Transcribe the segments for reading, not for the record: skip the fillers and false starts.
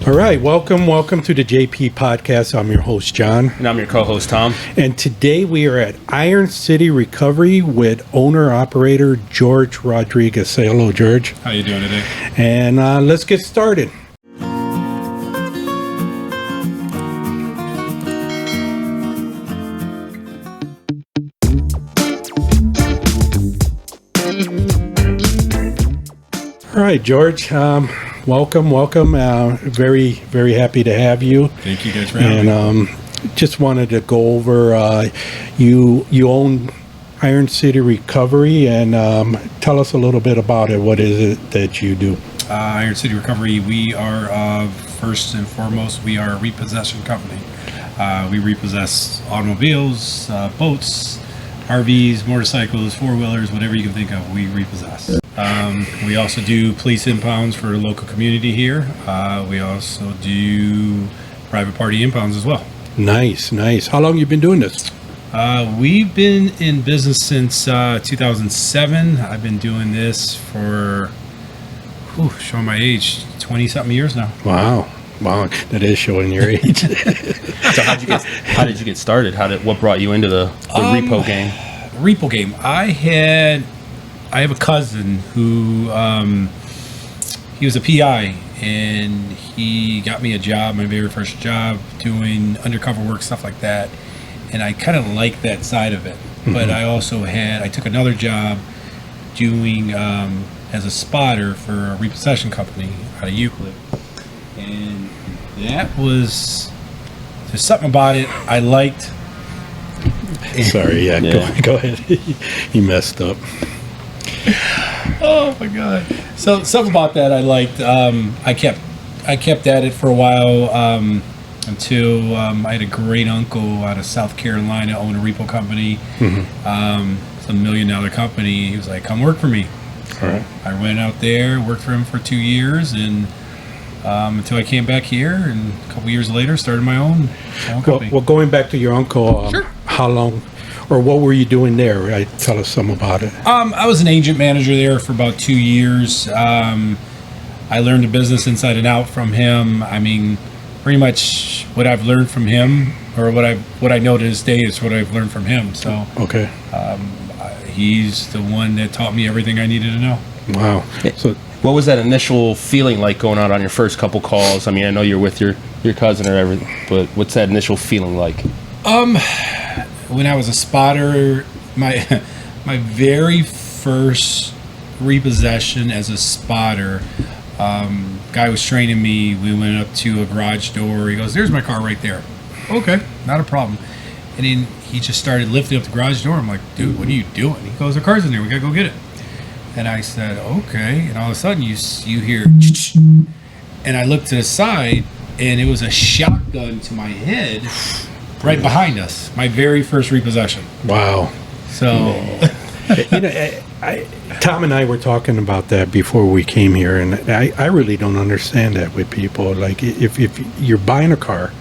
All right, welcome to the JP Podcast. I'm your host, John. And I'm your co-host, Tom. And today we are at Iron City Recovery with owner-operator Jorge Rodriguez. Say hello, George. How you doing today? And let's get started. All right, George. Welcome. Very happy to have you. Thank you guys for having me. And just wanted to go over. You own Iron City Recovery, and tell us a little bit about it. What is it that you do? Iron City Recovery. We are first and foremost, we are a repossession company. We repossess automobiles, boats, RVs, motorcycles, four-wheelers, whatever you can think of, we repossess. We also do police impounds for the local community here. We also do private party impounds as well. Nice. How long you been doing this? We've been in business since 2007. I've been doing this for, showing my age, 20-something years now. Wow, that is showing your age. So how did you get started? What brought you into the repo game? Repo game. I have a cousin who he was a PI, and he got me a job, my very first job, doing undercover work, stuff like that. And I kind of liked that side of it. Mm-hmm. But I took another job doing as a spotter for a repossession company out of Euclid. And that was, there's something about it I liked. Sorry, go ahead. He messed up. Oh my God! So something about that I liked. I kept at it for a while until I had a great uncle out of South Carolina owned a repo company. Mm-hmm. It's $1 million company. He was like, "Come work for me." All right. I went out there, worked for him for 2 years, and until I came back here, and a couple years later, started my own company. Well, going back to your uncle, sure. How long? Or what were you doing there? Right? Tell us some about it. I was an agent manager there for about 2 years. I learned the business inside and out from him. I mean, pretty much what I've learned from him, or what I know to this day, is what I've learned from him. So okay, he's the one that taught me everything I needed to know. Wow. So, what was that initial feeling like going out on your first couple calls? I mean, I know you're with your cousin or everything, but what's that initial feeling like? When I was a spotter, my very first repossession as a spotter, guy was training me. We went up to a garage door. He goes, "There's my car right there." Okay, not a problem. And then he just started lifting up the garage door. I'm like, "Dude, what are you doing?" He goes, "The car's in there. We gotta go get it." And I said, "Okay." And all of a sudden, you hear, and I looked to the side, and it was a shotgun to my head. Right behind us, my very first repossession. Wow. So, Tom and I were talking about that before we came here, and I really don't understand that with people. Like, if you're buying a car,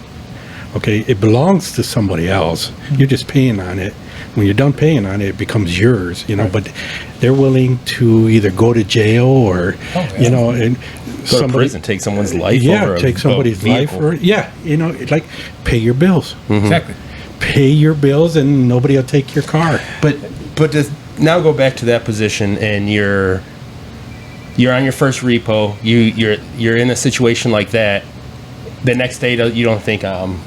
okay, it belongs to somebody else. You're just paying on it. When you're done paying on it, it becomes yours, right. But they're willing to either go to jail or, and go to prison, take someone's life over take somebody's life. Or, like pay your bills. Mm-hmm. Exactly. Pay your bills and nobody will take your car. But to now go back to that position, and you're on your first repo, you're in a situation like that. The next day you don't think, I'm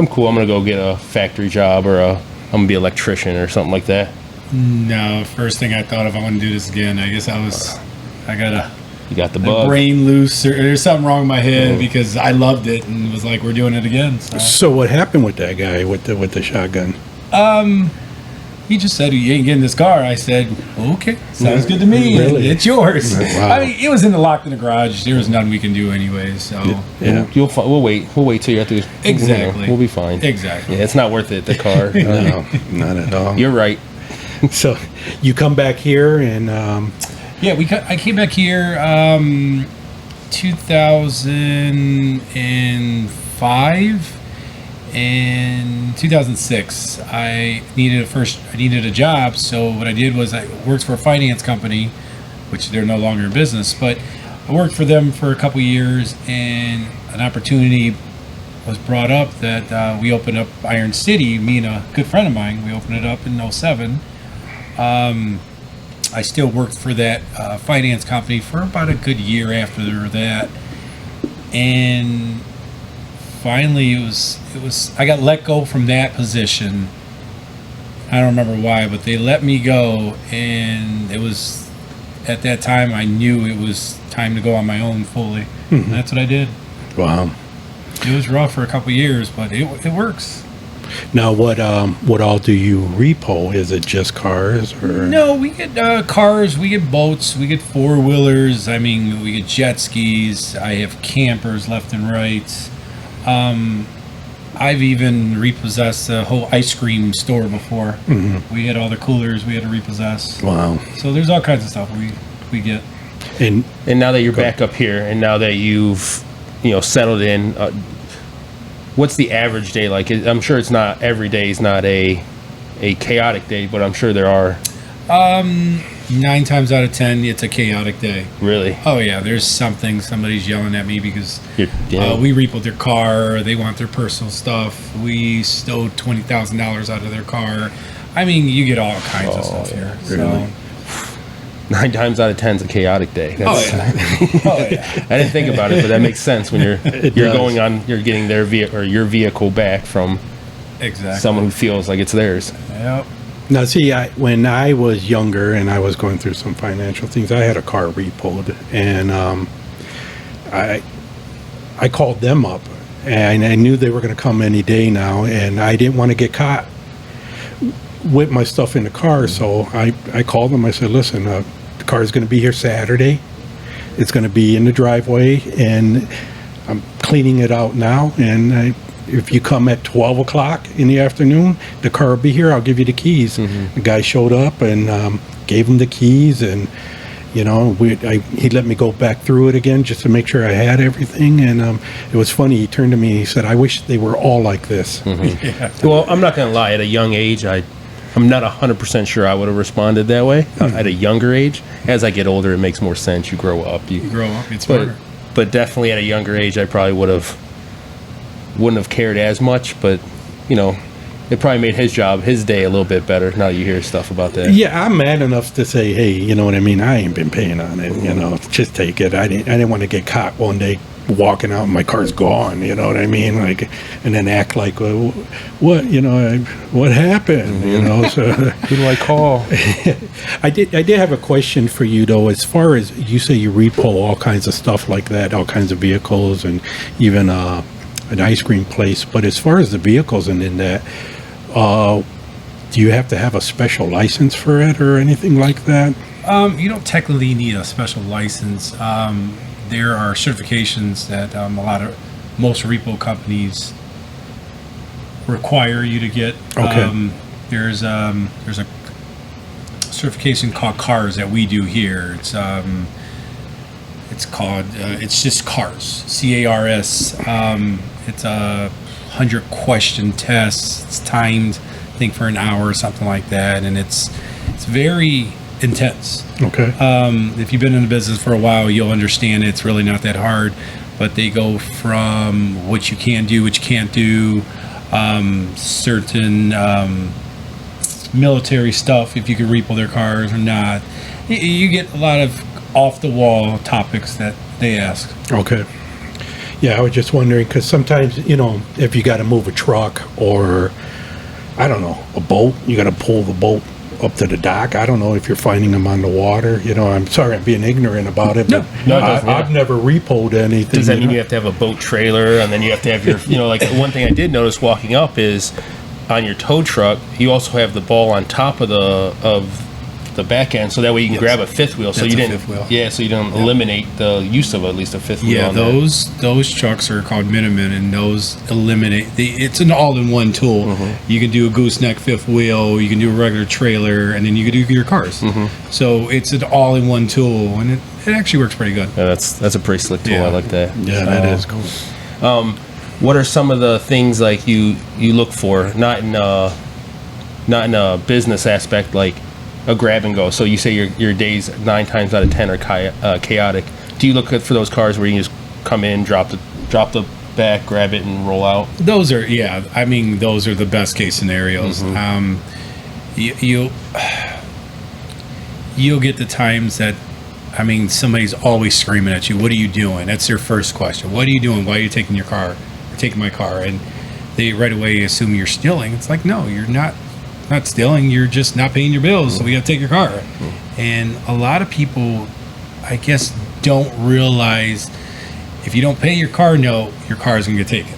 cool, I'm going to go get a factory job, or I'm going to be an electrician or something like that. No, first thing I thought of, I want to do this again. I guess you got the bug. Brain loose, or there's something wrong in my head, because I loved it and was like, we're doing it again. So what happened with that guy with the shotgun? He just said, "You ain't getting this car." I said, "Okay, sounds good to me. Really? It's yours." Wow. I mean, it was locked in the garage. There was nothing we can do anyway. So yeah, we'll wait till you're at the exactly. We'll be fine. Exactly. Yeah, it's not worth it. The car. No, not at all. You're right. So you come back here and. I came back here 2005, and 2006 I needed a job. So what I did was I worked for a finance company, which they're no longer in business, but I worked for them for a couple years, and an opportunity was brought up that we opened up Iron City. Me and a good friend of mine, we opened it up in '07. I still worked for that finance company for about a good year after that, and finally it was I got let go from that position. I don't remember why, but they let me go, and it was at that time I knew it was time to go on my own fully. And that's what I did. Wow. It was rough for a couple years, but it works. Now, what all do you repo? Is it just cars, or No, we get cars, we get boats, we get four-wheelers. I mean, we get jet skis. I have campers left and right. I've even repossessed a whole ice cream store before. We had all the coolers we had to repossess. Wow. So there's all kinds of stuff we get. And And now that you're back up here, and now that you've settled in, what's the average day like? I'm sure it's not every day is not a chaotic day, but I'm sure there are. 9 times out of 10, it's a chaotic day. Really? Oh yeah, there's somebody's yelling at me because Yeah. we repoed their car. They want their personal stuff. We stole $20,000 out of their car. I mean, you get all kinds of stuff here. really? 9 times out of 10 is a chaotic day. So, oh yeah. I didn't think about it, but that makes sense when you're does. you're getting their your vehicle back from Exactly. someone who feels like it's theirs. Yep. now, see, when I was younger and I was going through some financial things, I had a car repoed, and I called them up, and I knew they were going to come any day now, and I didn't want to get caught with my stuff in the car, so I called them. I said, listen, the car is going to be here Saturday. It's going to be in the driveway, and I'm cleaning it out now, and if you come at 12 o'clock in the afternoon, the car will be here. I'll give you the keys. The guy showed up and gave him the keys, and he let me go back through it again just to make sure I had everything. And it was funny. He turned to me and he said, I wish they were all like this. Yeah. Well, I'm not going to lie. At a young age, I'm not 100% sure I would have responded that way. At a younger age, as I get older, it makes more sense. You grow up. You grow up, it's smarter. But definitely at a younger age, I probably wouldn't have cared as much. But it probably made his day a little bit better. Now that you hear stuff about that. Yeah, I'm mad enough to say, hey, you know what I mean? I ain't been paying on it. Just take it. I didn't want to get caught one day walking out and my car's gone. You know what I mean? Like, and then act like, well, what happened? So Who do I call? I did have a question for you though. As far as you say, you repo all kinds of stuff like that, all kinds of vehicles, and even an ice cream place. But as far as the vehicles and in that, do you have to have a special license for it or anything like that? You don't technically need a special license. There are certifications that most repo companies require you to get. Okay. There's a certification called CARS that we do here. It's called it's just CARS, CARS. It's a 100-question test. It's timed, I think, for an hour or something like that, and it's very intense. Okay. If you've been in the business for a while, you'll understand it's really not that hard. But they go from what you can do, what you can't do, certain military stuff, if you can repo their cars or not. You get a lot of off-the-wall topics that they ask. Okay. Yeah, I was just wondering because sometimes, if you got to move a truck or, I don't know, a boat, you got to pull the boat up to the dock. I don't know if you're finding them on the water. I'm sorry, I'm being ignorant about it, but No, it doesn't, I've never repoed anything. Does that mean you have to have a boat trailer, and then you have to have your, like one thing I did notice walking up is on your tow truck, you also have the ball on top of the back end, so that way you can grab a fifth wheel. So That's you a didn't, fifth wheel. yeah, so you don't eliminate the use of at least a fifth wheel. Yeah, on there. those trucks are called Miniman, and those eliminate. It's an all-in-one tool. You can do a gooseneck fifth wheel, you can do a regular trailer, and then you can do your cars. So it's an all-in-one tool, and it actually works pretty good. Yeah, that's a pretty slick tool. Yeah. I like that. Yeah, that is cool. What are some of the things like you look for, not in a business aspect, like a grab and go? So you say your days 9 times out of 10 are chaotic. Do you look for those cars where you can just come in, drop drop the back, grab it, and roll out. Those are those are the best case scenarios. You'll get the times that, somebody's always screaming at you. What are you doing? That's their first question. What are you doing? Why are you taking your car? Or taking my car? And they right away assume you're stealing. It's like, no, you're not stealing. You're just not paying your bills. So we got to take your car. And a lot of people, I guess, don't realize if you don't pay your car note, your car is going to get taken.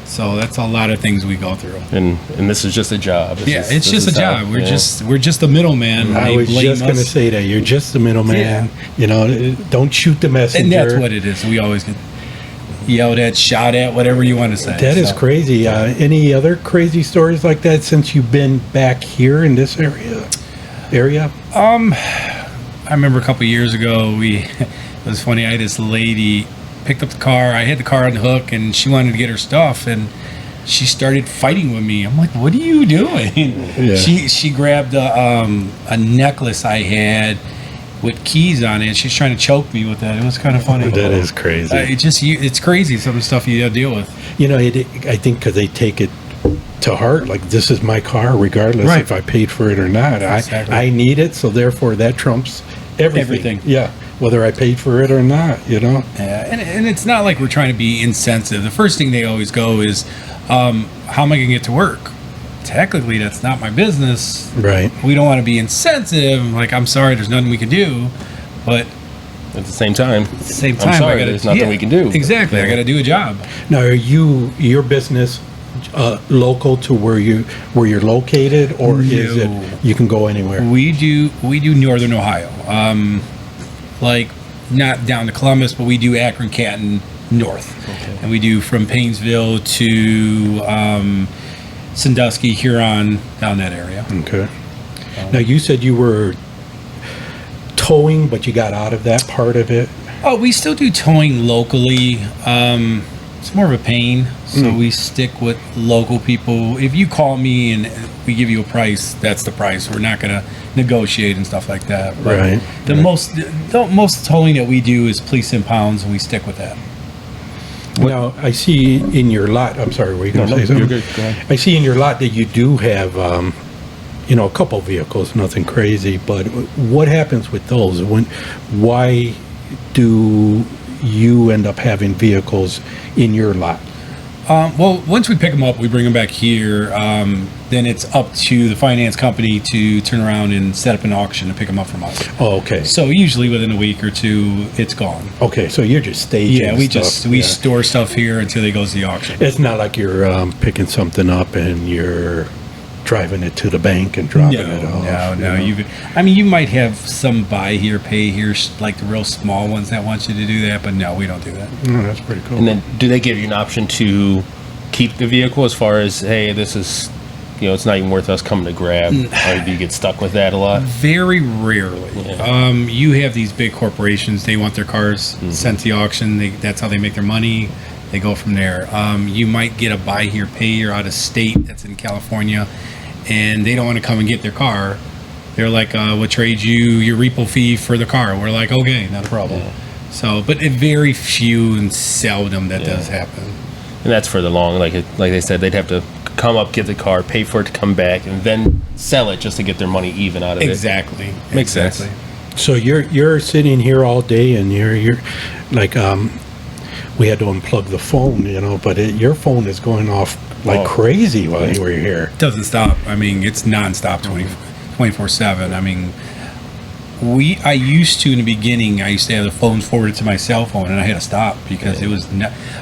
So that's a lot of things we go through. And this is just a job. It's just a job. We're just the middleman. I was just going to say that. You're just the middleman. Yeah. Don't shoot the messenger. And that's what it is. We always get yelled at, shot at, whatever you want to say. That is crazy. Any other crazy stories like that since you've been back here in this area? I remember a couple of years ago, it was funny. I had this lady picked up the car. I had the car on the hook, and she wanted to get her stuff, and she started fighting with me. I'm like, "What are you doing?" Yeah. She grabbed a necklace I had with keys on it, and she's trying to choke me with that. It was kind of funny. That is crazy. It's crazy, some of the stuff you got to deal with. I think because they take it to heart, like, this is my car, regardless Right. if I paid for it or not. Exactly. I need it, so therefore that trumps everything. Yeah, whether I paid for it or not, Yeah, and it's not like we're trying to be insensitive. The first thing they always go is, how am I going to get to work? Technically, that's not my business. Right. We don't want to be insensitive. Like, I'm sorry, there's nothing we can do. But At the same time, I'm sorry, there's nothing we can do. Exactly. I got to do a job. Now, are your business local to where you're located, or is it you can go anywhere? We do Northern Ohio. Like, not down to Columbus, but we do Akron, Canton, north. Okay. And we do from Painesville to Sandusky, Huron, down that area. Okay. Now, you said you were towing, but you got out of that part of it. Oh, we still do towing locally. It's more of a pain, so we stick with local people. If you call me and we give you a price, that's the price. We're not going to negotiate and stuff like that. But Right. The most towing that we do is police impounds, and we stick with that. Now, I see in your lot, I'm sorry, were you going to say something? You're good. Go ahead. I see in your lot that you do have, a couple vehicles, nothing crazy, but what happens with those? Why do you end up having vehicles in your lot? Well, once we pick them up, we bring them back here. Then it's up to the finance company to turn around and set up an auction to pick them up from us. Oh, okay. So usually within a week or two, it's gone. Okay, so you're just staging Yeah, we stuff. store stuff here until it goes to the auction. It's not like you're picking something up and you're driving it to the bank and dropping it off. No. You might have some buy here, pay here, like the real small ones that want you to do that, but no, we don't do that. No, that's pretty cool. And then, do they give you an option to keep the vehicle as far as, hey, this is, it's not even worth us coming to grab? Or do you get stuck with that a lot? Very rarely. Yeah. You have these big corporations, they want their cars sent to the auction. That's how they make their money. They go from there. You might get a buy here, pay here out of state that's in California, and they don't want to come and get their car. They're like, we'll trade you your repo fee for the car. We're like, okay, not a problem. Yeah. So, but it very few and seldom that does happen. And that's for the long, like they said, they'd have to come up, get the car, pay for it to come back, and then sell it just to get their money even out of Exactly. it. Makes sense. So you're sitting here all day and you're like, we had to unplug the phone, but your phone is going off like crazy while you were here. It doesn't stop. It's nonstop 24/7. I used to, in the beginning, I used to have the phones forwarded to my cell phone, and I had to stop because it was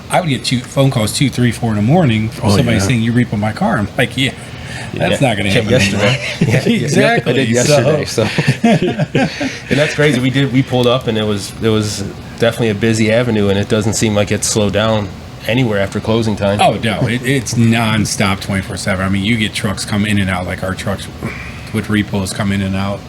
I would get phone calls 2, 3, 4 in the morning from somebody saying, you repo my car. I'm like, that's not going to happen Yesterday. Exactly. I did yesterday. So. And that's crazy. We pulled up, and it was definitely a busy avenue, and it doesn't seem like it's slowed down anywhere after closing time. Oh, no. It's nonstop 24/7. You get trucks come in and out, like our trucks with repos come in and out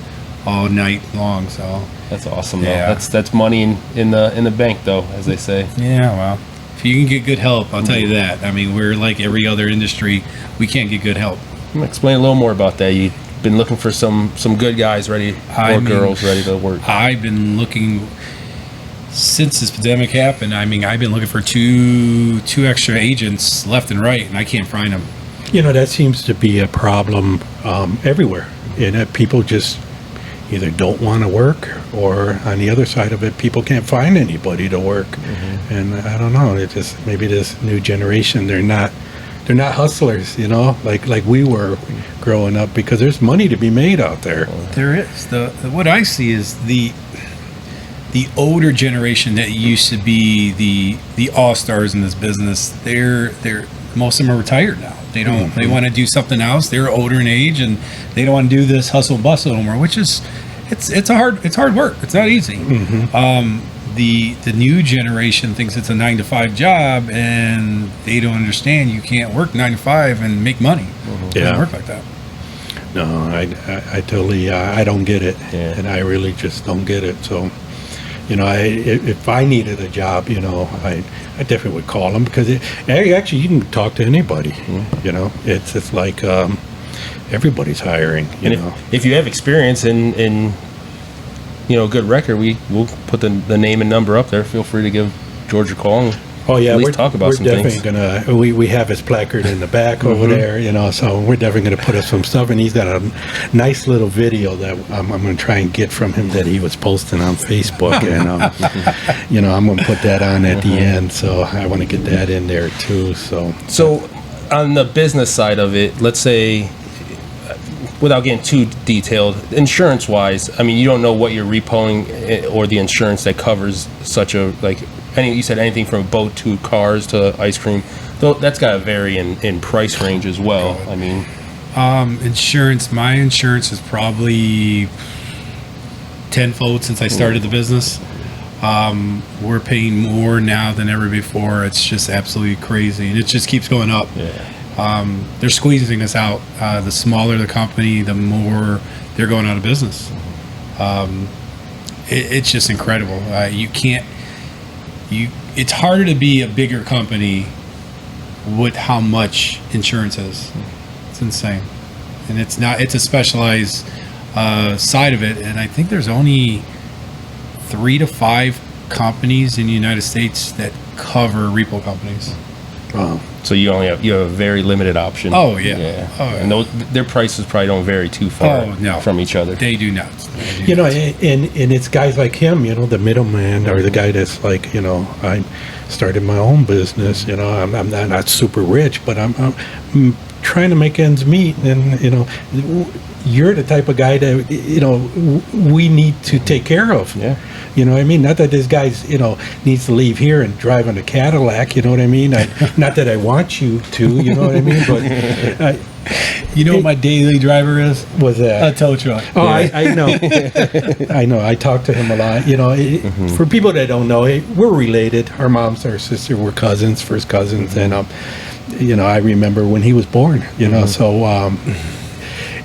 all night long. So that's awesome, though. Yeah. That's money in the bank, though, as they say. Yeah, well, if you can get good help, I'll tell you that. We're like every other industry. We can't get good help. Explain a little more about that. You've been looking for some good guys ready, girls ready to work. I've been looking. since this pandemic happened, I mean, I've been looking for two extra agents left and right, and I can't find them. You know, that seems to be a problem everywhere. And people just either don't want to work, or on the other side of it, people can't find anybody to work. And I don't know. It just, maybe this new generation, they're not hustlers, you know, like we were growing up, because there's money to be made out there. There is. What I see is the older generation that used to be the all-stars in this business. They're most of them are retired now. They don't. They want to do something else. They're older in age, and they don't want to do this hustle and bustle anymore. Which is, it's hard work. It's not easy. The new generation thinks it's a 9-to-5 job, and they don't understand you can't work 9 to 5 and make money. It doesn't work like that. No, I totally, I don't get it. And I really just don't get it. So, you know, if I needed a job, you know, I definitely would call them, because actually you can talk to anybody. You know, it's like everybody's hiring. You know, if you have experience in you know, good record, we'll put the name and number up there. Feel free to give George a call and at least talk about some things. We're definitely we have his placard in the back over there, you know, so we're definitely gonna put up some stuff. And he's got a nice little video that I'm gonna try and get from him that he was posting on Facebook, and you know, I'm gonna put that on at the end, so I want to get that in there too. So on the business side of it, let's say, without getting too detailed, insurance-wise, I mean, you don't know what you're repoing or the insurance that covers such a, like, you said anything from a boat to cars to ice cream. Though that's got to vary in price range as well. I mean, insurance. My insurance is probably tenfold since I started the business. We're paying more now than ever before. It's just absolutely crazy, and it just keeps going up. They're squeezing us out. The smaller the company, the more they're going out of business. It's just incredible. It's harder to be a bigger company with how much insurance is. It's insane, and it's a specialized side of it. And I think there's only 3 to 5 companies in the United States that cover repo companies. wow. so you have a very limited option. Oh yeah. And their prices probably don't vary too far from each other. They do not. You know, and it's guys like him, you know, the middleman, or the guy that's like, you know, I started my own business, you know, I'm not super rich, but I'm trying to make ends meet, and, you know, you're the type of guy that, you know, we need to take care of. You know what I mean? Not that this guy's, you know, needs to leave here and drive on a Cadillac, you know what I mean? Not that I want you to, you know what I mean? But you know what my daily driver is? Was that a tow truck. Oh, I know. I know. I talk to him a lot. You know, for people that don't know, we're related. Our mom's our sister. We're cousins, first cousins. And, you know, I remember when he was born, you know, so,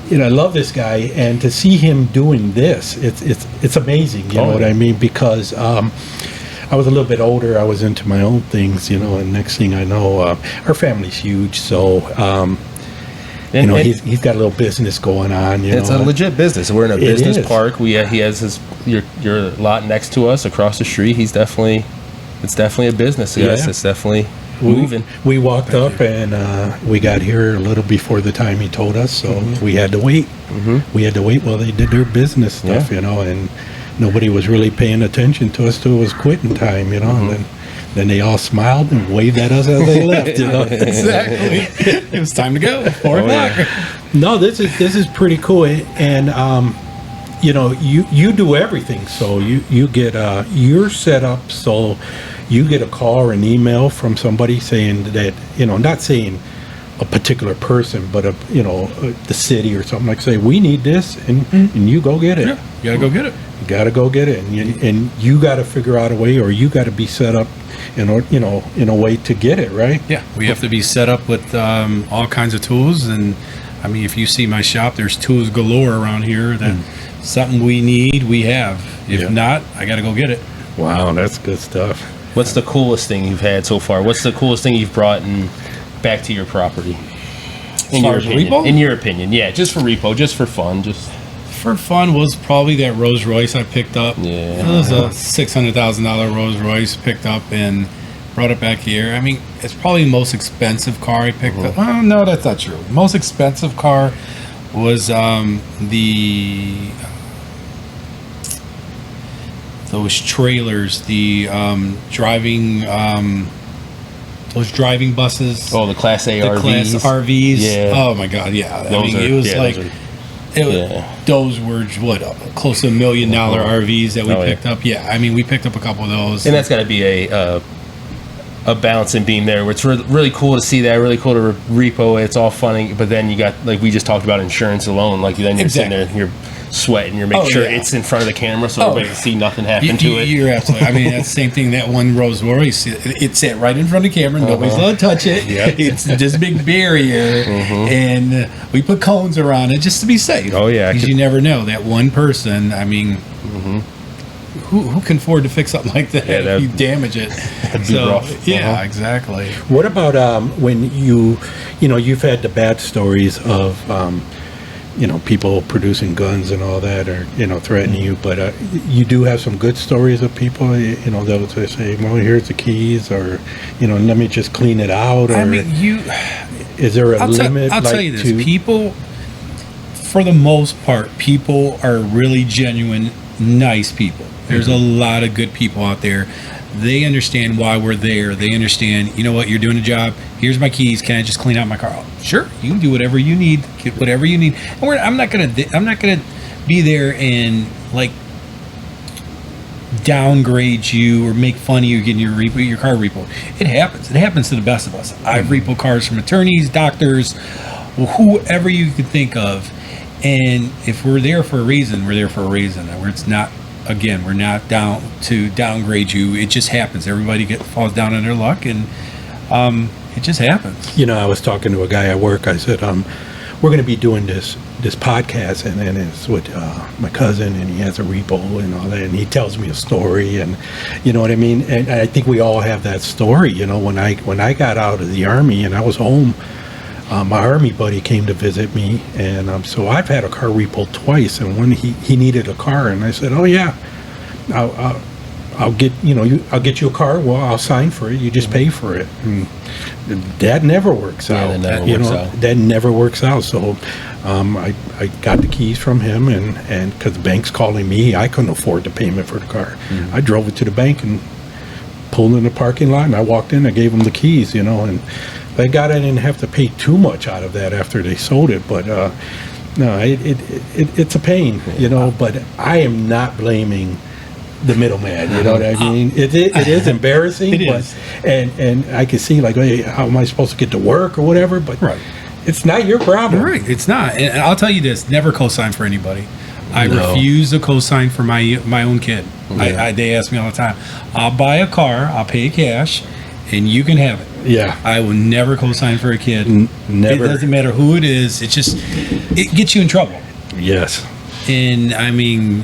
you know, I love this guy, and to see him doing this, it's amazing. You know what I mean? Because I was a little bit older. I was into my own things, you know, and next thing I know, our family's huge, so you know, he's got a little business going on. You know, it's a legit business. We're in a business park. He has your lot next to us across the street. It's definitely a business. Yes, it's definitely moving. We walked up, and we got here a little before the time he told us, so we had to wait. We had to wait while they did their business stuff, you know, and nobody was really paying attention to us till it was quitting time, you know, and then they all smiled and waved at us as they left, you know. Exactly. It was time to go. 4 o'clock. No, this is pretty cool, and you know, you do everything. So you get you're set up so you get a call or an email from somebody saying that, you know, not saying a particular person, but you know, the city or something, like, say, we need this, and you go get it. Yeah, you gotta go get it. You gotta go get it, and you gotta figure out a way, or you gotta be set up in a way to get it, right? Yeah, we have to be set up with all kinds of tools, and I mean, if you see my shop, there's tools galore around here that something we need, we have. If not, I gotta go get it. Wow, that's good stuff. What's the coolest thing you've had so far? What's the coolest thing you've brought back to your property? In your opinion, yeah, just for repo, just for fun, just for fun was probably that Rolls Royce I picked up. Yeah. It was a $600,000 Rolls Royce picked up and brought it back here. I mean, it's probably the most expensive car I picked up. Oh, no, that's not true. Most expensive car was those trailers, the driving those driving buses. Oh, the Class A the RVs. Class RVs. Yeah. Oh my God, yeah. Those were what, close to $1 million RVs that we picked up. Yeah, I mean, we picked up a couple of those. And that's got to be a balancing beam there, where it's really cool to see that, really cool to repo it. It's all funny, but then you got, like we just talked about, insurance alone. Like then you're sitting there, you're sweating, you're making sure it's in front of the camera so everybody can see nothing happen to it. You're absolutely. I mean, that's the same thing. That one Rolls Royce, it sat right in front of the camera. Nobody's allowed to touch it. Yep. It's this big barrier, and we put cones around it just to be safe. Oh yeah, because you never know that one person. I mean. Who can afford to fix something like that if you damage it? That'd be rough. Yeah, exactly. What about when you've had the bad stories of people producing guns and all that, or threatening you, but you do have some good stories of people, those that say, well, here's the keys, or let me just clean it out, or I mean, is there a limit? I'll tell you this: people, for the most part, people are really genuine, nice people. There's a lot of good people out there. They understand why we're there. They understand, you know what, you're doing a job. Here's my keys. Can I just clean out my car? Oh, sure, you can do whatever you need. Get whatever you need. And I'm not gonna be there and like downgrade you or make fun of you getting your car repo. It happens. It happens to the best of us. I've repo cars from attorneys, doctors, whoever you could think of. And if we're there for a reason, we're there for a reason. Where it's not. Again, we're not down to downgrade you. It just happens. Everybody falls down on their luck, and it just happens. I was talking to a guy at work. I said, we're going to be doing this podcast, and it's with my cousin, and he has a repo and all that, and he tells me a story, and you know what I mean. And I think we all have that story. When I got out of the Army and I was home. My Army buddy came to visit me, and so I've had a car repo twice. And when he needed a car, and I said, "Oh yeah, I'll get I'll get you a car. Well, I'll sign for it. You just pay for it." And that never works out. That never works out. So I got the keys from him, and because the bank's calling me, I couldn't afford the payment for the car. I drove it to the bank and pulled in the parking lot, and I walked in. I gave him the keys, and. Thank God I didn't have to pay too much out of that after they sold it, but no, it's a pain, But I am not blaming the middleman. You know what I mean? It is embarrassing, and I can see like, hey, how am I supposed to get to work or whatever? But it's not your problem. Right, it's not. And I'll tell you this: never co-sign for anybody. I refuse to co-sign for my own kid. Yeah. They ask me all the time. I'll buy a car, I'll pay cash, and you can have it. Yeah, I will never co-sign for a kid. Never. It doesn't matter who it is. It gets you in trouble. Yes. And I mean,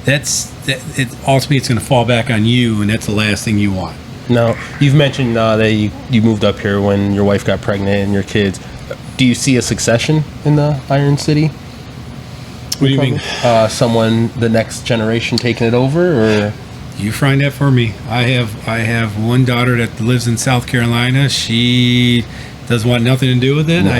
ultimately it's going to fall back on you, and that's the last thing you want. Now, you've mentioned that you moved up here when your wife got pregnant and your kids. Do you see a succession in the Iron City? What do you mean? The next generation taking it over, or? You find that for me. I have one daughter that lives in South Carolina. She doesn't want nothing to do with it. No.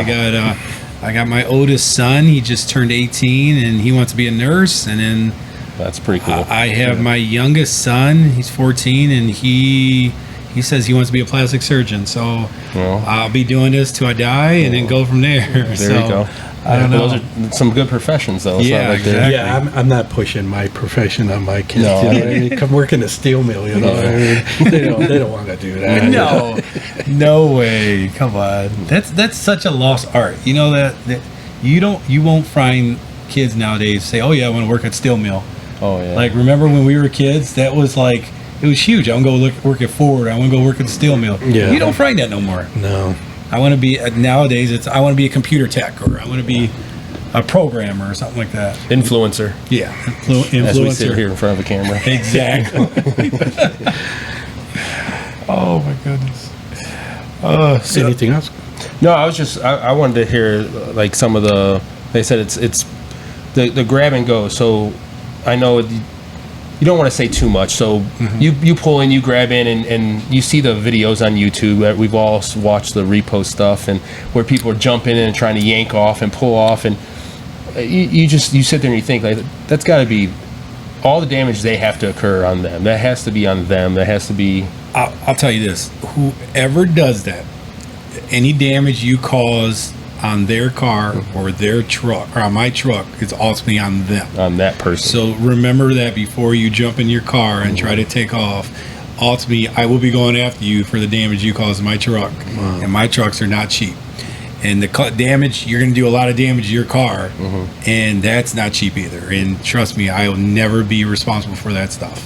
I got my oldest son. He just turned 18, and he wants to be a nurse. And then that's pretty cool. I have my youngest son. He's 14, and he says he wants to be a plastic surgeon. So I'll be doing this till I die, and then go from there. There you go. I don't know. Those are some good professions, though. Yeah, exactly. Yeah, I'm not pushing my profession on my kids. No. I mean, come work in a steel mill, I mean, they don't want to do that. No way. Come on. That's such a lost art. You know that you won't find kids nowadays say, "Oh yeah, I want to work at steel mill." Oh yeah. Like remember when we were kids? That was like it was huge. I want to go work at Ford. I want to go work at the steel mill. Yeah. You don't find that no more. No. I want to be nowadays. I want to be a computer tech, or I want to be a programmer, or something like that. Influencer. Yeah, influencer. As we sit here in front of a camera. Exactly. Oh my goodness. Anything else? No, I was just I wanted to hear like some of the. They said it's the grab and go. So I know you don't want to say too much. So you pull in, you grab in, and you see the videos on YouTube that we've all watched, the repo stuff, and where people are jumping in and trying to yank off and pull off, and you sit there and you think, like, that's got to be all the damage they have to occur on them. That has to be on them. That has to be. I'll tell you this: whoever does that, any damage you cause on their car or their truck or on my truck, it's ultimately on them. On that person. So remember that before you jump in your car and try to take off. Ultimately, I will be going after you for the damage you caused my truck, and my trucks are not cheap. And the damage, you're going to do a lot of damage to your car, and that's not cheap either. And trust me, I will never be responsible for that stuff.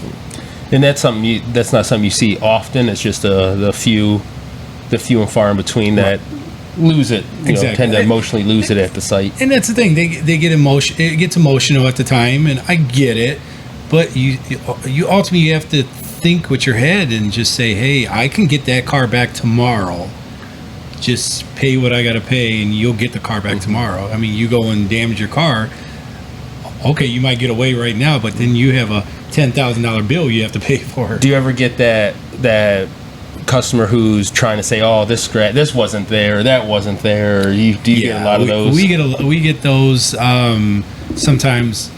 And that's not something you see often. It's just the few and far in between that lose it. Tend to emotionally lose it at the site. And that's the thing; they get emotion. It gets emotional at the time, and I get it. But you ultimately have to think with your head and just say, "Hey, I can get that car back tomorrow. Just pay what I got to pay, and you'll get the car back tomorrow." I mean, you go and damage your car. Okay, you might get away right now, but then you have a $10,000 bill you have to pay for. Do you ever get that customer who's trying to say, "Oh, this wasn't there, that wasn't there"? Do you get a lot of those? We get those sometimes.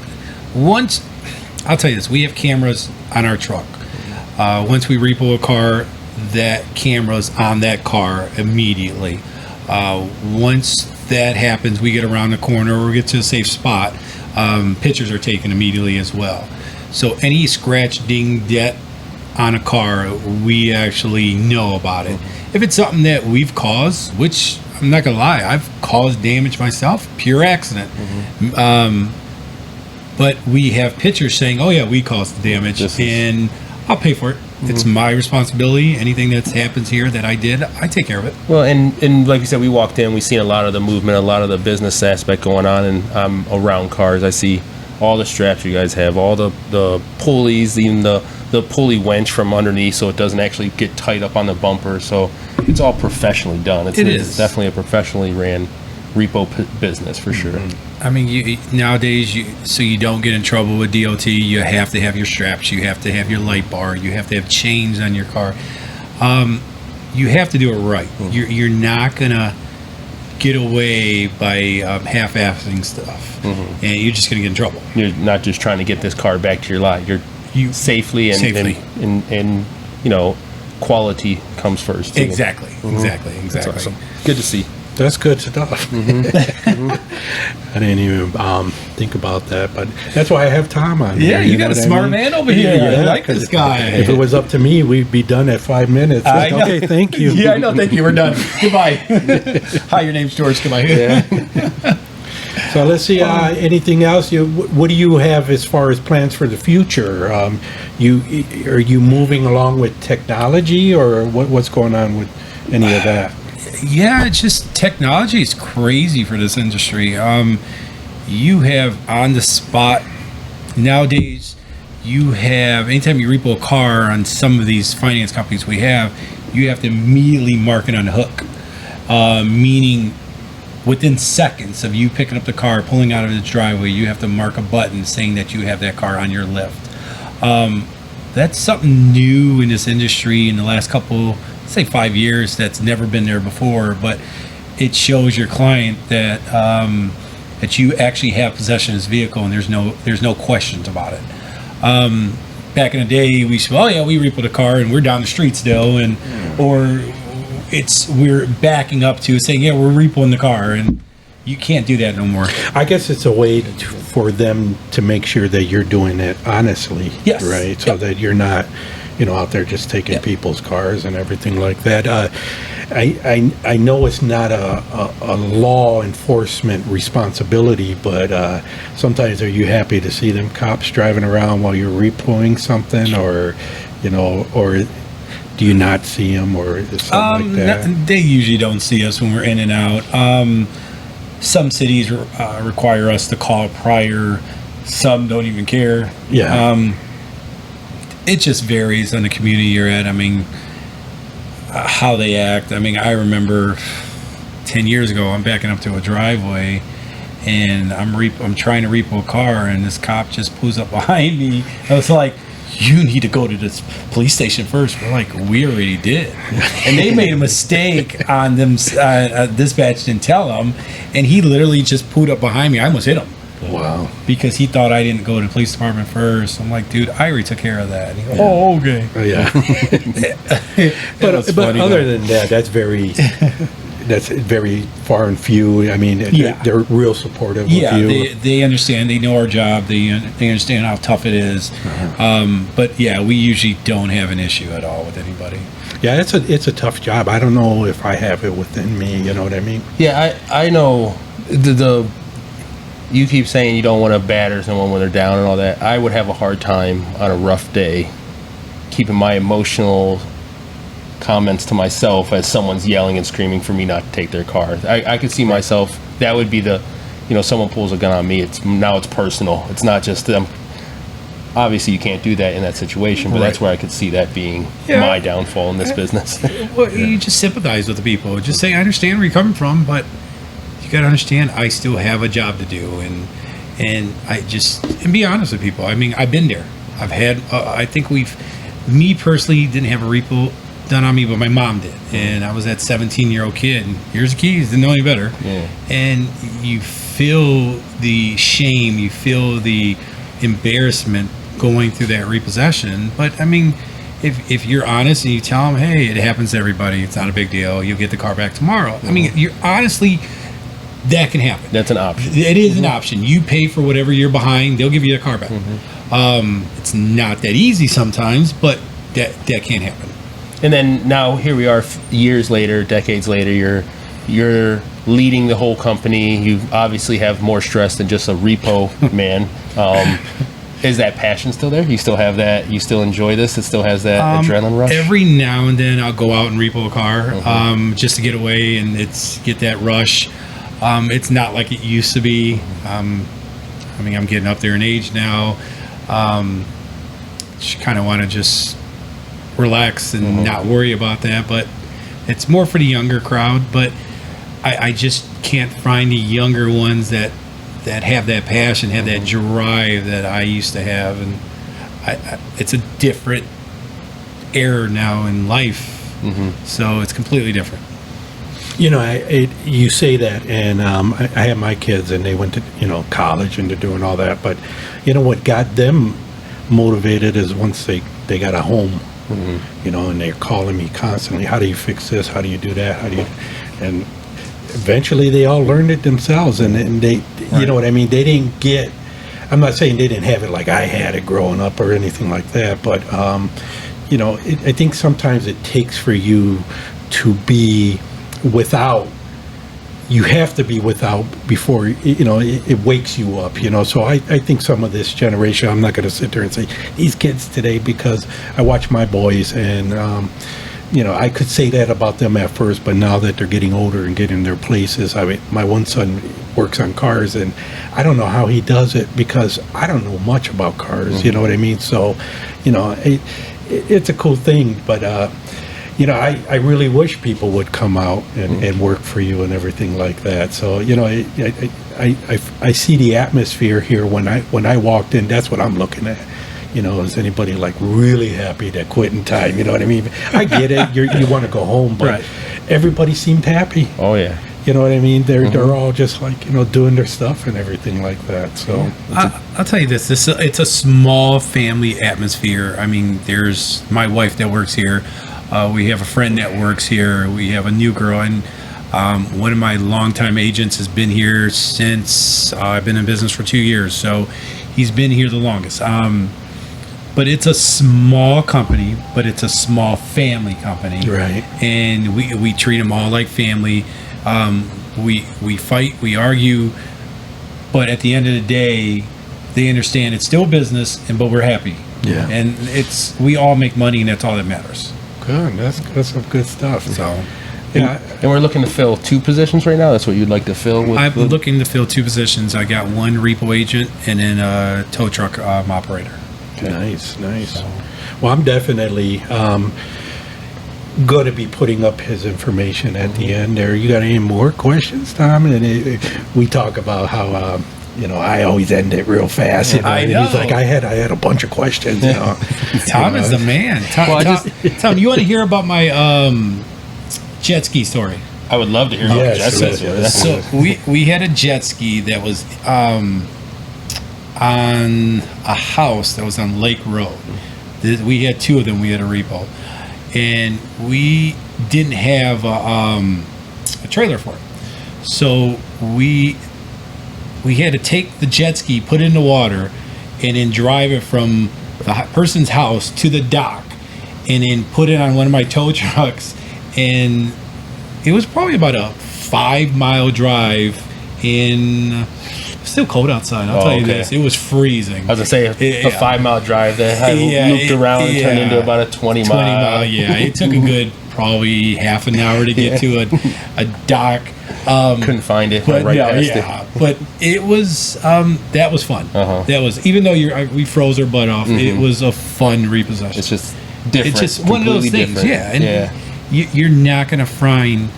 Once, I'll tell you this: we have cameras on our truck. Once we repo a car, that camera's on that car immediately. Once that happens, we get around the corner or we get to a safe spot. Pictures are taken immediately as well. So any scratch, ding, dent on a car, we actually know about it. If it's something that we've caused, which I'm not gonna lie, I've caused damage myself, pure accident. But we have pictures saying, "Oh yeah, we caused the damage, and I'll pay for it." It's my responsibility. Anything that happens here that I did, I take care of it. Well, and like you said, we walked in, we seen a lot of the movement, a lot of the business aspect going on, and I'm around cars. I see all the straps you guys have, all the pulleys, even the pulley winch from underneath, so it doesn't actually get tight up on the bumper. So it's all professionally done. It's definitely a professionally ran repo business for sure. I mean, nowadays, so you don't get in trouble with DOT, you have to have your straps, you have to have your light bar, you have to have chains on your car. You have to do it right. You're not gonna get away by half-assing stuff, and you're just gonna get in trouble. You're not just trying to get this car back to your lot. You safely and quality comes first. Exactly. That's awesome. Good to see. That's good stuff. I didn't even think about that, but that's why I have Tom on. Yeah, you got a smart man over here. I like this guy. If it was up to me, we'd be done at 5 minutes. Like, okay, thank you. Yeah, I know. Thank you. We're done. Goodbye. Hi, your name's George. Goodbye. Yeah. So let's see. Anything else? What do you have as far as plans for the future? Are you moving along with technology, or what's going on with any of that? Yeah, it's just technology is crazy for this industry. You have on the spot nowadays. You have anytime you repo a car on some of these finance companies we have, you have to immediately mark it on the hook, meaning within seconds of you picking up the car, pulling out of the driveway, you have to mark a button saying that you have that car on your lift. That's something new in this industry in the last couple, say 5 years, that's never been there before, but it shows your client that that you actually have possession of this vehicle, and there's no questions about it. Back in the day, we said, "Oh yeah, we repo the car and we're down the street still," or we're backing up to saying, "Yeah, we're repoing the car," and you can't do that no more. I guess it's a way for them to make sure that you're doing it honestly, yes, right? So that you're not, out there just taking people's cars and everything like that. I know it's not a law enforcement responsibility, but sometimes are you happy to see them cops driving around while you're repoing something, or or do you not see them, or something like that? They usually don't see us when we're in and out. Some cities require us to call prior. Some don't even care. Yeah. It just varies on the community you're at. I mean, how they act. I mean, I remember 10 years ago, I'm backing up to a driveway, and I'm trying to repo a car, and this cop just pulls up behind me. I was like, you need to go to this police station first. We're like, we already did. And they made a mistake on them. Dispatch didn't tell them, and he literally just pulled up behind me. I almost hit him. Wow. Because he thought I didn't go to the police department first. I'm like, dude, I already took care of that. And he goes, oh, okay. Oh, yeah. but other than that, that's very far and few. I mean, they're real supportive of you. They understand. They know our job. They understand how tough it is. But yeah, we usually don't have an issue at all with anybody. Yeah, it's a tough job. I don't know if I have it within me. You know what I mean? Yeah, I know the you keep saying you don't want to batter someone when they're down and all that. I would have a hard time on a rough day keeping my emotional comments to myself as someone's yelling and screaming for me not to take their car. I could see myself, that would be someone pulls a gun on me, it's personal. It's not just them. Obviously you can't do that in that situation, but that's where I could see that being my downfall in this business. Well, you just sympathize with the people. Just say, I understand where you're coming from, but you got to understand, I still have a job to do, and and be honest with people. I mean, I've been there. I've had. I think me personally didn't have a repo done on me, but my mom did, and I was that 17-year-old kid. And here's the keys. Didn't know any better. Yeah. And you feel the shame. You feel the embarrassment going through that repossession. But I mean, if you're honest and you tell them, hey, it happens to everybody. It's not a big deal. You'll get the car back tomorrow. Mm-hmm. I mean, you're honestly. That can happen. That's an option. It is an option. You pay for whatever you're behind. They'll give you the car back. Mm-hmm. It's not that easy sometimes, but that can happen. And then now here we are, years later, decades later. You're leading the whole company. You obviously have more stress than just a repo man. Is that passion still there? You still have that? You still enjoy this? It still has that adrenaline rush? Every now and then I'll go out and repo a car just to get away and get that rush. It's not like it used to be. I mean, I'm getting up there in age now. Just kind of want to just relax and not worry about that. But it's more for the younger crowd. But I just can't find the younger ones that have that passion, have that drive that I used to have. And it's a different era now in life. So it's completely different. You know, you say that, and I have my kids, and they went to college, and they're doing all that. But what got them motivated is once they got a home, and they're calling me constantly. How do you fix this? How do you do that? And eventually they all learned it themselves, and they, you know what I mean. They didn't get. I'm not saying they didn't have it like I had it growing up or anything like that, but I think sometimes it takes for you to be without. You have to be without before it wakes you up. So I think some of this generation. I'm not going to sit there and say these kids today because I watch my boys and I could say that about them at first, but now that they're getting older and getting their places, I mean, my one son works on cars, and I don't know how he does it because I don't know much about cars. You know what I mean? So, it's a cool thing, but. I really wish people would come out and work for you and everything like that. So, I see the atmosphere here when I walked in. That's what I'm looking at. Is anybody like really happy that quit in time? You know what I mean? I get it. You want to go home, but everybody seemed happy. Oh yeah. You know what I mean? They're all just like doing their stuff and everything like that. So I'll tell you this. It's a small family atmosphere. I mean, there's my wife that works here. We have a friend that works here. We have a new girl, and one of my longtime agents has been here since I've been in business for 2 years. So he's been here the longest. But it's a small company, but it's a small family company. Right. And we treat them all like family. We fight, we argue, but at the end of the day, they understand it's still business, but we're happy. Yeah. And we all make money, and that's all that matters. Good. That's some good stuff. So, yeah. And we're looking to fill 2 positions right now. That's what you'd like to fill with? I'm looking to fill 2 positions. I got 1 repo agent and then a tow truck operator. Okay. Nice. So. Well, I'm definitely going to be putting up his information at the end there. You got any more questions, Tom? And we talk about how I always end it real fast. I And know. he's like, I had a bunch of questions. Tom is the man. Tom, you want to hear about my jet ski story? I would love to hear about Yes, jet skis. yes. So we had a jet ski that was on a house that was on Lake Road. We had two of them. We had a repo, and we didn't have a trailer for it. So we had to take the jet ski, put it in the water, and then drive it from the person's house to the dock, and then put it on one of my tow trucks. And it was probably about a 5-mile drive in. Still cold outside. I'll tell you this. It was freezing. I was gonna say a 5-mile drive that had looped around and turned into about a 20 mile. Yeah, it took a good probably half an hour to get to a dock. Couldn't find it. But Right no, past yeah, but it was that was fun. That was, even though we froze our butt off, it was a fun repossession. It's just different. It's just one of those things. Different. Yeah, and you're not gonna find.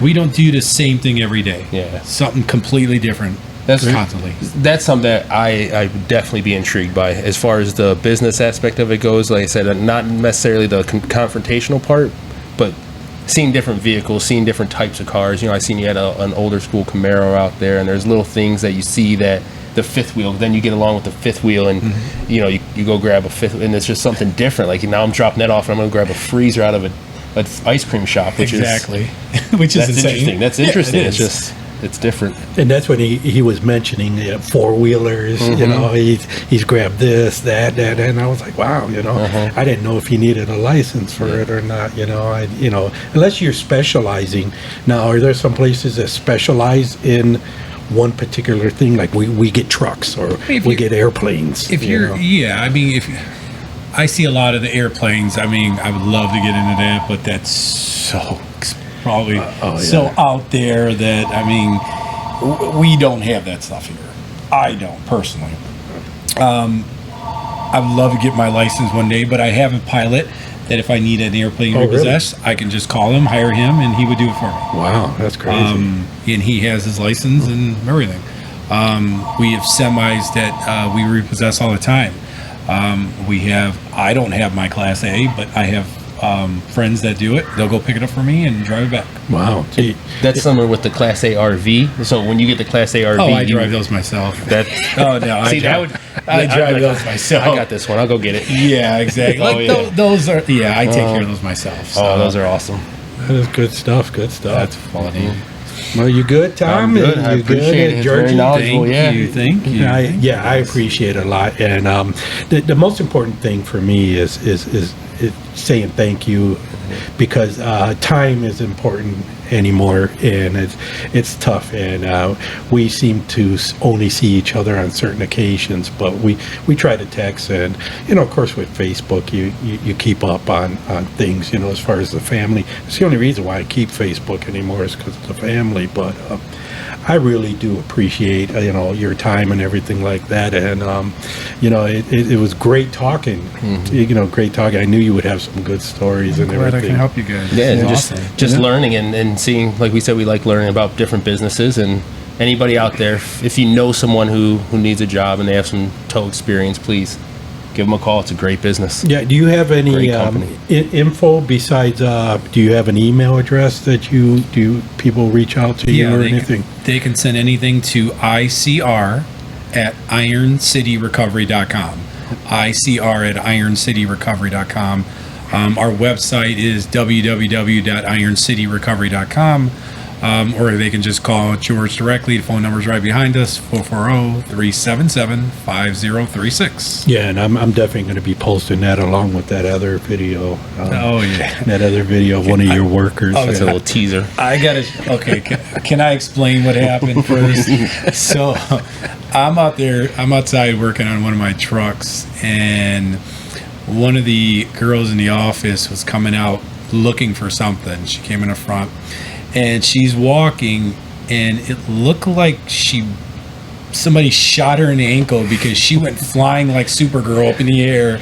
We don't do the same thing every day. Yeah. Something completely different. That's constantly. That's something that I would definitely be intrigued by as far as the business aspect of it goes. Like I said, not necessarily the confrontational part, but seeing different vehicles, seeing different types of cars. I seen you had an older school Camaro out there, and there's little things that you see that the fifth wheel, then you get along with the fifth wheel, and you go grab a fifth, and it's just something different. Like now I'm dropping that off, and I'm going to grab a freezer out of an ice cream shop, which is which is insane. interesting. That's interesting. Yeah, it It's is. just. It's different. And that's when he was mentioning four-wheelers, he's grabbed this, that, and I was like, wow, I didn't know if he needed a license for it or not, unless you're specializing. Now, are there some places that specialize in one particular thing? Like we get trucks or we get airplanes. If you're, if I see a lot of the airplanes, I would love to get into that, but that's so probably so out there that we don't have that stuff here. I don't personally. I would love to get my license one day, but I have a pilot that if I need an airplane repossessed, I can just call him, hire him, and he would do it for me. Wow, that's crazy. And he has his license and everything. We have semis that we repossess all the time. I don't have my Class A, but I have friends that do it. They'll go pick it up for me and drive it back. Wow. Gee. That's similar with the Class A RV. So when you get the Class A RV, I drive those myself. I drive those myself. I got this one. I'll go get it. Yeah, exactly. Those are. Yeah, I take care of those myself. So. Those are awesome. That is good stuff. Good stuff. That's funny. Well, you good, Tom? I'm good. I You appreciate it. It's very Georgie? knowledgeable. Thank you. I appreciate it a lot, and the most important thing for me is saying thank you, because time is important anymore, and it's tough, and we seem to only see each other on certain occasions, but we try to text, and of course with Facebook you keep up on things, as far as the family. It's the only reason why I keep Facebook anymore is because of the family, but I really do appreciate your time and everything like that, and it was great talking. Great talking. I knew you would have some good stories and Glad everything. I can help you guys. Yeah, and Awesome. just learning and seeing, like we said, we like learning about different businesses, and anybody out there, if you know someone who needs a job and they have some tow experience, please give them a call. It's a great business. Yeah. Do you have any Great company. info besides? Do you have an email address that do people reach out to you or anything? They can send anything to ICR@IronCityRecovery.com. ICR@IronCityRecovery.com. Our website is www.IronCityRecovery.com. Or they can just call George directly. The phone number is right behind us, 440-377-5036. Yeah, and I'm definitely going to be posting that along with that other video. That other video of one of your workers. That's a little teaser. I got to, okay, can I explain what happened first? So I'm outside working on one of my trucks, and one of the girls in the office was coming out looking for something. She came in the front, and she's walking, and it looked like she somebody shot her in the ankle because she went flying like Supergirl up in the air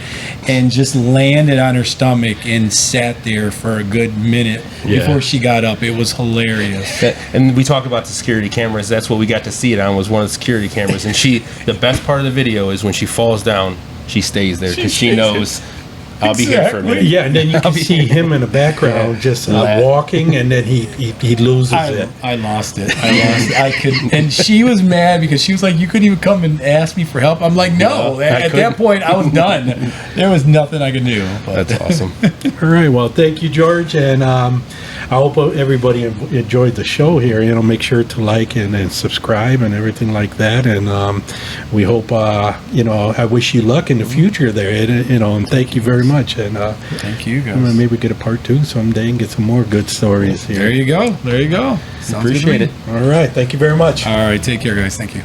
and just landed on her stomach and sat there for a good minute before she got up. It was hilarious. And we talk about the security cameras. That's what we got to see it on, was one of the security cameras. And the best part of the video is when she falls down, she stays there because she knows I'll be here for a minute. Yeah, and then you can see him in the background just walking, and then he loses it. I lost it. I couldn't. And she was mad because she was like, "You couldn't even come and ask me for help." I'm like, "No." At that point, I was done. There was nothing I could do. But. That's awesome. All right, well, thank you, George, and I hope everybody enjoyed the show here. You know, make sure to like and subscribe and everything like that, and we hope you know, I wish you luck in the future there, you know, and thank you very much. And Thank you, guys. maybe get a part 2 someday and get some more good stories here. There you go. There you go. Sounds Appreciate good it. All right, thank you very much. All right, take care, guys. Thank you.